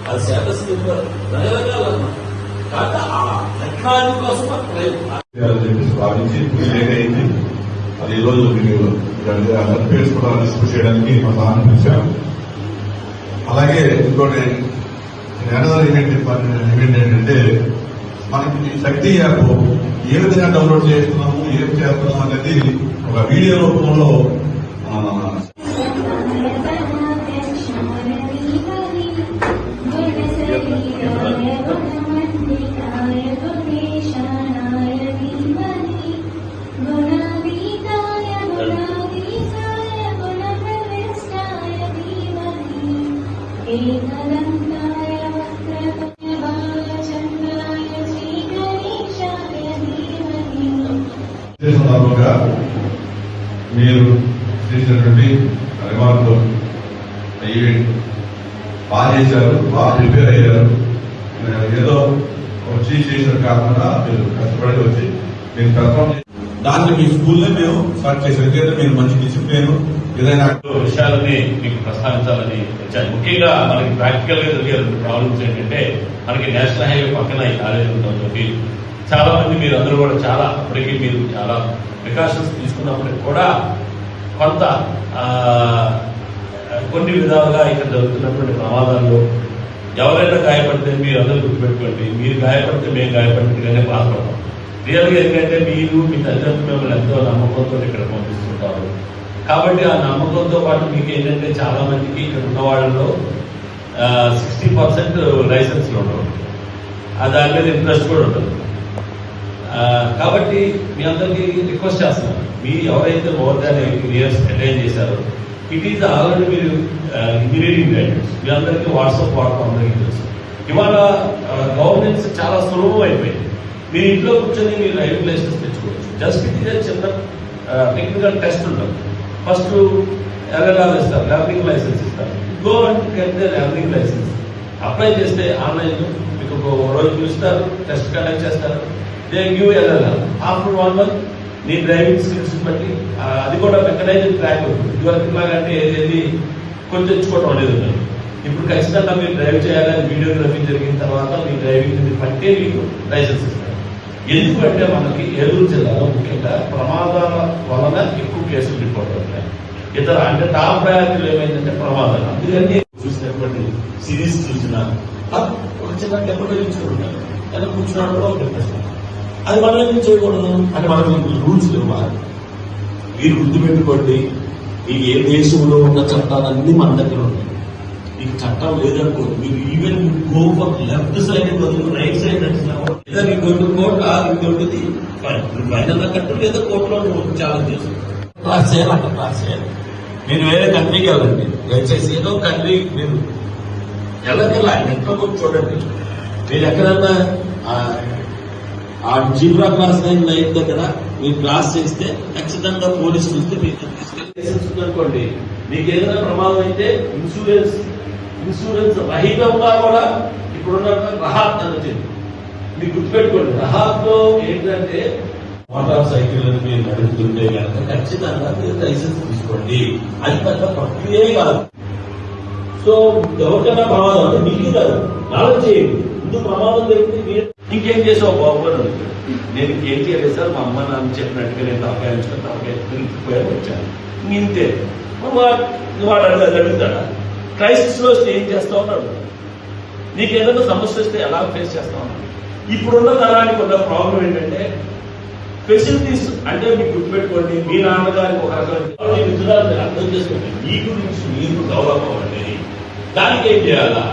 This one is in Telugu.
అది స్టేటస్ ప్రయోగాలన్నమాట. కాబట్టి ఆ టెక్నాలజీ కోసం భావించి అయింది. అది ఈ రోజు మీరు సర్టిఫికేట్స్ కూడా డిస్ట్రిబ్యూట్ చేయడానికి మా సార్ పిలిచాం. అలాగే ఇంకోటి ఈవెంట్ ఏంటంటే మనకి శక్తి యాప్ ఏ విధంగా డౌన్లోడ్ చేస్తున్నాము, ఏం చేస్తున్నాము అనేది ఒక వీడియో రూపంలో సందర్భంగా మీరు చేసినటువంటి రిమార్కులు ఈవెంట్ బాగా చేశారు, బాగా ప్రిపేర్ అయ్యారు. ఏదో వచ్చి చేసిన కాకుండా మీరు కష్టపడి వచ్చి మీరు పెర్ఫార్మ్ దాన్ని మీ స్కూల్లో మేము స్టార్ట్ చేసాం. ఎందుకంటే మీరు మంచి డిసిప్లిన్ ఏదైనా విషయాలని మీకు ప్రస్తావించాలని వచ్చాను. ముఖ్యంగా మనకి ప్రాక్టికల్ గా జరిగే రెండు ప్రాబ్లమ్స్ ఏంటంటే మనకి నేషనల్ హైవే పక్కన ఈ కాలేజీ ఉంటుంది. చాలా మంది మీరు అందరూ కూడా చాలా అప్పటికీ మీరు చాలా ప్రికాషన్స్ తీసుకున్నప్పటికీ కూడా కొంత కొన్ని విధాలుగా ఇక్కడ జరుగుతున్నటువంటి ప్రమాదాల్లో ఎవరైనా గాయపడితే మీరు అందరూ గుర్తుపెట్టుకోండి. మీరు గాయపడితే మేము గాయపడినట్టుగానే బాధపడతాం. రియల్గా ఎందుకంటే మీరు మీ తల్లిదండ్రులు మిమ్మల్ని ఎంతో నమ్మకంతో ఇక్కడ పంపిస్తుంటారు. కాబట్టి ఆ నమ్మకంతో పాటు మీకు ఏంటంటే చాలా మందికి ఇక్కడ ఉన్న వాళ్ళలో 60% లైసెన్స్లు ఉండవు, దాని మీద ఇంట్రెస్ట్ కూడా ఉండదు. కాబట్టి మీ అందరికీ రిక్వెస్ట్ చేస్తున్నాను, మీ ఎవరైతే మోర్ దాన్ 18 years అటైన్ చేశారో ఇట్ ఈజ్ ఆల్రెడీ మీరు ఇంజనీరింగ్ గ్రాడ్యుయేట్స్, మీ అందరికీ వాట్సాప్ వాడటం అందరికీ తెలుసు. ఇవాళ గవర్నెన్స్ చాలా సులభం అయిపోయింది. మీరు ఇంట్లో కూర్చొని మీరు డ్రైవింగ్ లైసెన్స్ తెచ్చుకోవచ్చు. జస్ట్ ఇది చిన్న టెక్నికల్ టెస్ట్ ఉంటుంది. ఫస్ట్ ఎల్ఎల్ఆర్ ఇస్తారు, లెర్నింగ్ లైసెన్స్ ఇస్తారు. Go and get the learning licence. Apply చేస్తే ఆన్లైన్ మీకు ఒక రోజు పిలుస్తారు, టెస్ట్ కండక్ట్ చేస్తారు. They give LLR. After 1 month నీ డ్రైవింగ్ స్కిల్స్ బట్టి అది కూడా మెకనైజ్డ్ ట్రాక్ ఉంటుంది. ఇదివరకు ఇలాగంటే ఏది కొంచెం తెచ్చుకోవడం అనేది ఉంటుంది. ఇప్పుడు ఖచ్చితంగా మీరు డ్రైవ్ చేయాలని వీడియోగ్రఫీ జరిగిన తర్వాత మీ డ్రైవింగ్ బట్టే మీకు లైసెన్స్ ఇస్తారు. ఎందుకంటే మనకి ఏలూరు జిల్లాలో ముఖ్యంగా ప్రమాదాల వలన ఎక్కువ కేసులు రిపోర్ట్ అవుతాయి. ఇతర అంటే టాప్ ప్రయారిటీలు ఏమైందంటే ప్రమాదాలు. అందుకని చూసినటువంటి సిరీస్ చూసిన ఒక చిన్న టెంపరీ చూడాలి, ఎలా కూర్చున్నాడు ఒక డిప్రెషన్. అది మనం ఏం చేయకూడదు అంటే మనకు రూల్స్ ఇవ్వాలి. మీరు గుర్తుపెట్టుకోండి, మీకు ఏ దేశంలో ఉన్న చట్టాలన్నీ మన దగ్గర ఉన్నాయి. మీకు చట్టం లేదనుకో, మీరు even go for left side బదులు రైట్ సైడ్ నడిచినావు లేదా నీ గొడ్డు కోర్టు ఇంకొకటి ఫైనల్ కట్టు లేదా కోర్టులో నువ్వు ఛాలెంజ్ చేస్తావు. క్లాస్ చేయాలంట, క్లాస్ చేయాలి. మీరు వేరే కంట్రీకి వెళ్ళండి, దయచేసి ఏదో కంట్రీ మీరు ఎలాగెలా ఎక్కడ చూడండి. మీరు ఎక్కడన్నా ఆ జీబ్రా క్లాస్ లైన్ దగ్గర మీరు క్లాస్ చేస్తే ఖచ్చితంగా పోలీసు చూస్తే మీకు తీసుకెళ్ళి అనుకోండి. మీకు ఏదైనా ప్రమాదం అయితే ఇన్సూరెన్స్ రహితంగా కూడా ఇప్పుడున్న రహాత్ అనేది మీకు గుర్తుపెట్టుకోండి. రహాత్లో ఏంటంటే మోటార్ సైకిల్ మీరు నడుపుతుంటే కనుక ఖచ్చితంగా మీరు లైసెన్స్ తీసుకోండి. అది పెద్ద ప్రక్రియే కాదు. సో ఎవరికైనా ప్రమాదం అంటే మీకు కాదు, నాలెడ్జ్ చేయండి. ముందు ప్రమాదం జరిగింది, మీరు ఇంకేం చేసావు బాబు అని అడుగుతారు. నేను ఇంకేం చేయలేదు సార్, మా అమ్మ నాన్న చెప్పినట్టుగా నేను తలకాయించుకుని తలకాయ తిరిగిపోయాను వచ్చాను, ఇంతే. వాడు అడుగుతాడా? క్రైసిస్ లో వస్తే ఏం చేస్తావు అని అడుగుతాడు. నీకు ఏదైనా సమస్య వస్తే ఎలా ఫేస్ చేస్తావు? ఇప్పుడున్న తరానికి ఉన్న ప్రాబ్లం ఏంటంటే ఫెసిలిటీస్ అంటే మీకు గుర్తుపెట్టుకోండి, మీ నాన్నగారికి ఒక రకమైన అర్థం చేసుకోండి. మీ గురించి మీరు డెవలప్ అవ్వండి. దానికి ఏం చేయాలా?